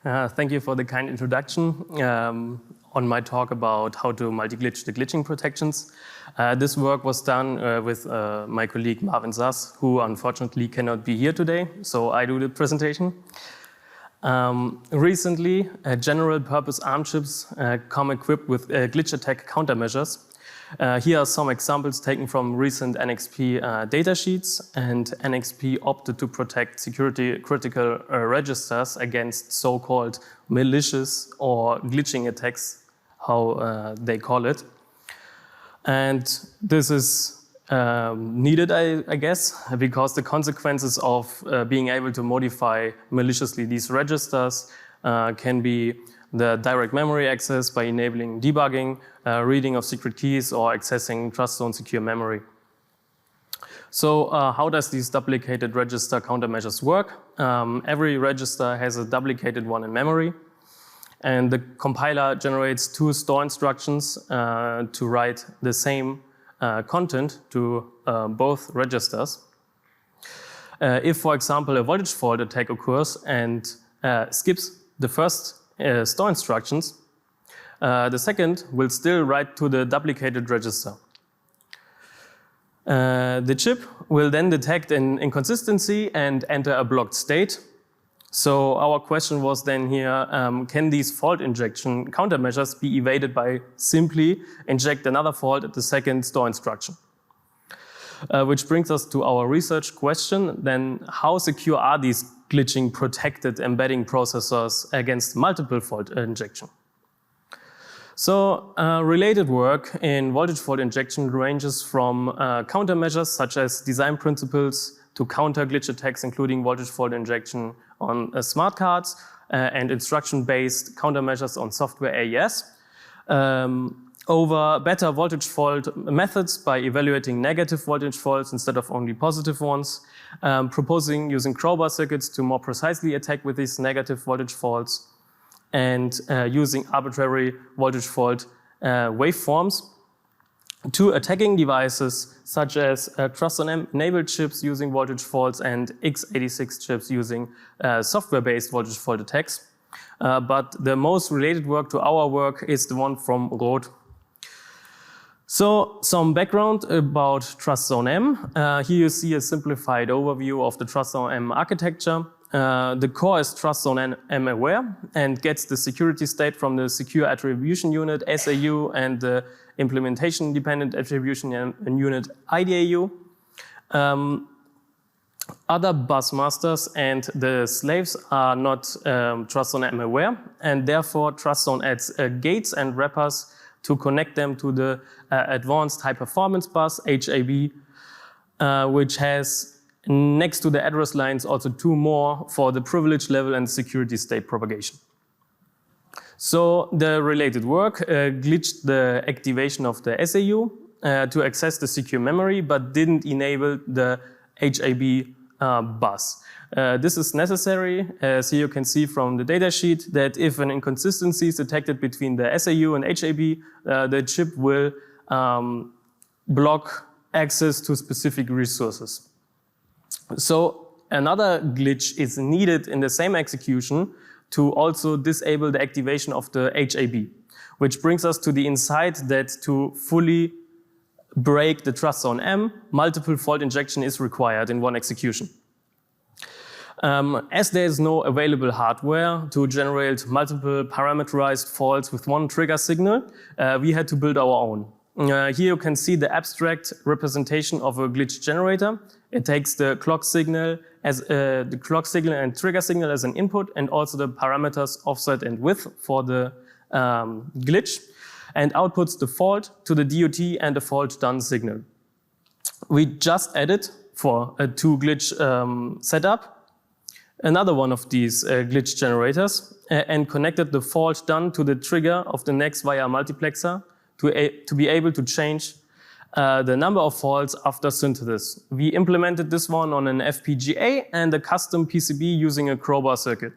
Thank you for the kind introduction on my talk about how to multi-glitch the glitching protections. This work was done with my colleague Marvin, who unfortunately cannot be here today, so I do the presentation. Recently, general-purpose ARM chips come equipped with glitch attack countermeasures. Here are some examples taken from recent NXP datasheets, and NXP opted to protect security-critical registers against so-called malicious or glitching attacks, how they call it. And this is needed, I guess, because the consequences of being able to modify maliciously these registers can be the direct memory access by enabling debugging, reading of secret keys, or accessing TrustZone secure memory. So how does these duplicated register countermeasures work? Every register has a duplicated one in memory, and the compiler generates two store instructions to write the same content to both registers. If, for example, a voltage fault attack occurs and skips the first store instructions, the second will still write to the duplicated register. The chip will then detect an inconsistency and enter a blocked state. So our question was then here, can these fault injection countermeasures be evaded by simply inject another fault at the second store instruction? Which brings us to our research question, then how secure are these glitching protected embedding processors against multiple fault injection? So related work in voltage fault injection ranges from countermeasures such as design principles to counter glitch attacks, including voltage fault injection on smart cards and instruction-based countermeasures on software AES. Over better voltage fault methods by evaluating negative voltage faults instead of only positive ones, proposing using crowbar circuits to more precisely attack with these negative voltage faults, and using arbitrary voltage fault waveforms to attacking devices such as TrustZone-M enabled chips using voltage faults and x86 chips using software-based voltage fault attacks. But the most related work to our work is the one from Roth. So some background about TrustZone-M. Here you see a simplified overview of the TrustZone-M architecture. The core is TrustZone-M aware and gets the security state from the Secure Attribution Unit, SAU, and the Implementation Dependent Attribution Unit, IDAU. Other bus masters and the slaves are not TrustZone-M aware, and therefore TrustZone adds gates and wrappers to connect them to the advanced high performance bus, HAB, which has next to the address lines also two more for the privilege level and security state propagation. So the related work glitched the activation of the SAU to access the secure memory, but didn't enable the HAB bus. This is necessary, as here you can see from the datasheet, that if an inconsistency is detected between the SAU and HAB, the chip will block access to specific resources. So another glitch is needed in the same execution to also disable the activation of the HAB, which brings us to the insight that to fully break the TrustZone-M, multiple fault injection is required in one execution. As there is no available hardware to generate multiple parameterized faults with one trigger signal, we had to build our own. Here you can see the abstract representation of a glitch generator. It takes the clock signal as the clock signal and trigger signal as an input, and also the parameters offset and width for the glitch, and outputs the fault to the DOT and the fault done signal. We just added for a two glitch setup another one of these glitch generators and connected the fault done to the trigger of the next via multiplexer to be able to change the number of faults after synthesis. We implemented this one on an FPGA and a custom PCB using a crowbar circuit.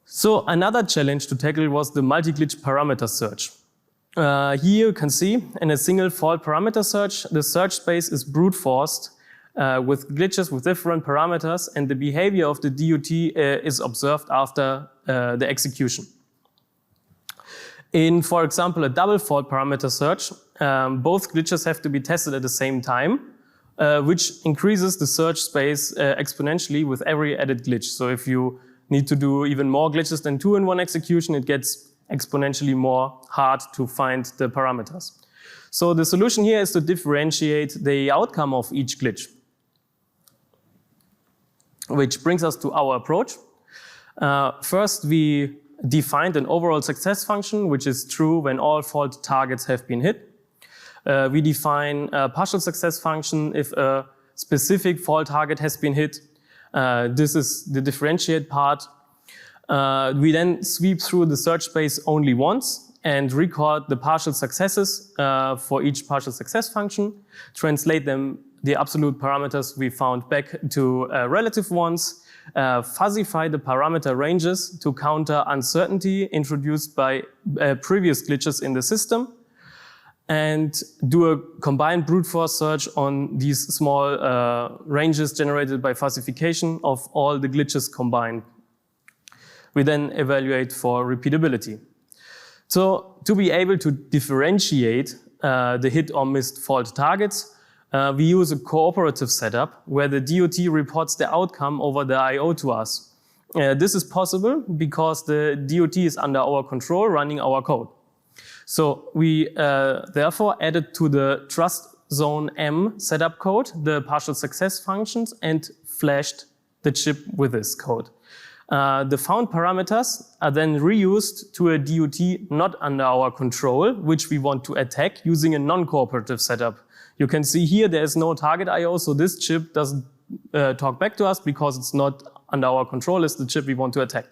So another challenge to tackle was the multi-glitch parameter search. Here you can see in a single fault parameter search, the search space is brute forced with glitches with different parameters, and the behavior of the DUT is observed after the execution. In, for example, a double fault parameter search, both glitches have to be tested at the same time, which increases the search space exponentially with every added glitch. So if you need to do even more glitches than 2 in one execution, it gets exponentially more hard to find the parameters. So the solution here is to differentiate the outcome of each glitch, which brings us to our approach. First, we defined an overall success function, which is true when all fault targets have been hit. We define a partial success function if a specific fault target has been hit. This is the differentiate part. We then sweep through the search space only once and record the partial successes for each partial success function, translate them, the absolute parameters we found, back to relative ones, fuzzify the parameter ranges to counter uncertainty introduced by previous glitches in the system, and do a combined brute force search on these small ranges generated by fuzzification of all the glitches combined. We then evaluate for repeatability. So to be able to differentiate the hit or missed fault targets, we use a cooperative setup where the DUT reports the outcome over the I/O to us. This is possible because the DUT is under our control, running our code. So we therefore added to the TrustZone-M setup code the partial success functions and flashed the chip with this code. The found parameters are then reused to a DUT not under our control, which we want to attack using a non-cooperative setup. You can see here there is no target I/O, so this chip doesn't talk back to us because it's not under our control, it's the chip we want to attack.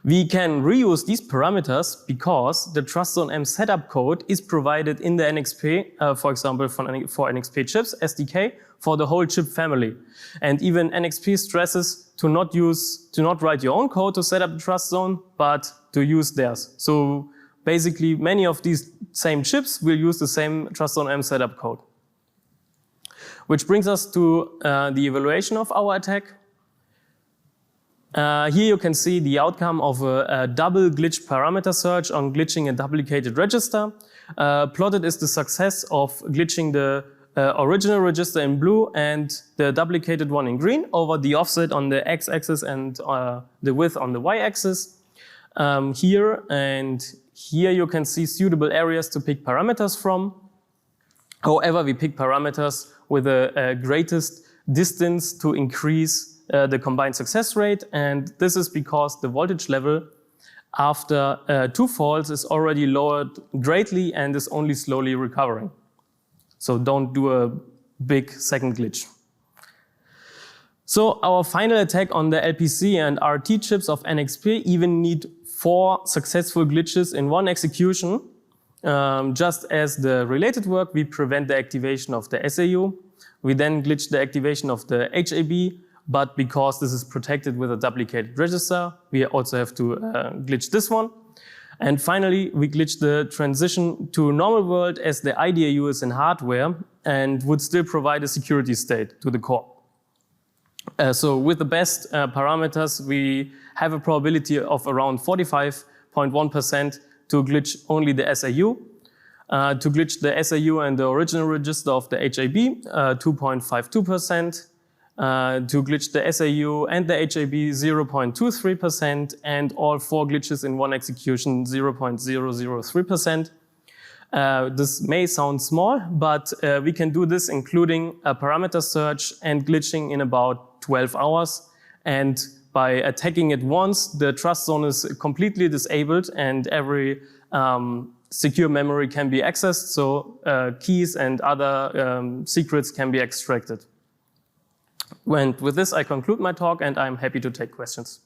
We can reuse these parameters because the TrustZone-M setup code is provided in the NXP, for example, for NXP chips, SDK, for the whole chip family. And even NXP stresses to not write your own code to set up the TrustZone, but to use theirs. So basically, many of these same chips will use the same TrustZone-M setup code. Which brings us to the evaluation of our attack. Here you can see the outcome of a double glitch parameter search on glitching a duplicated register. Plotted is the success of glitching the original register in blue and the duplicated one in green over the offset on the x-axis and the width on the y-axis. Here and here you can see suitable areas to pick parameters from. However, we pick parameters with the greatest distance to increase the combined success rate, and this is because the voltage level after 2 faults is already lowered greatly and is only slowly recovering. So don't do a big second glitch. So our final attack on the LPC and RT chips of NXP even need 4 successful glitches in one execution. Just as the related work, we prevent the activation of the SAU. We then glitch the activation of the HAB, but because this is protected with a duplicated register, we also have to glitch this one. And finally, we glitch the transition to normal world as the IDAU is in hardware and would still provide a security state to the core. So with the best parameters, we have a probability of around 45.1% to glitch only the SAU. To glitch the SAU and the original register of the HAB, 2.52%. To glitch the SAU and the HAB, 0.23%, and all 4 glitches in one execution, 0.003%. This may sound small, but we can do this including a parameter search and glitching in about 12 hours. And by attacking it once, the trust zone is completely disabled and every secure memory can be accessed, so keys and other secrets can be extracted. And with this, I conclude my talk, and I'm happy to take questions.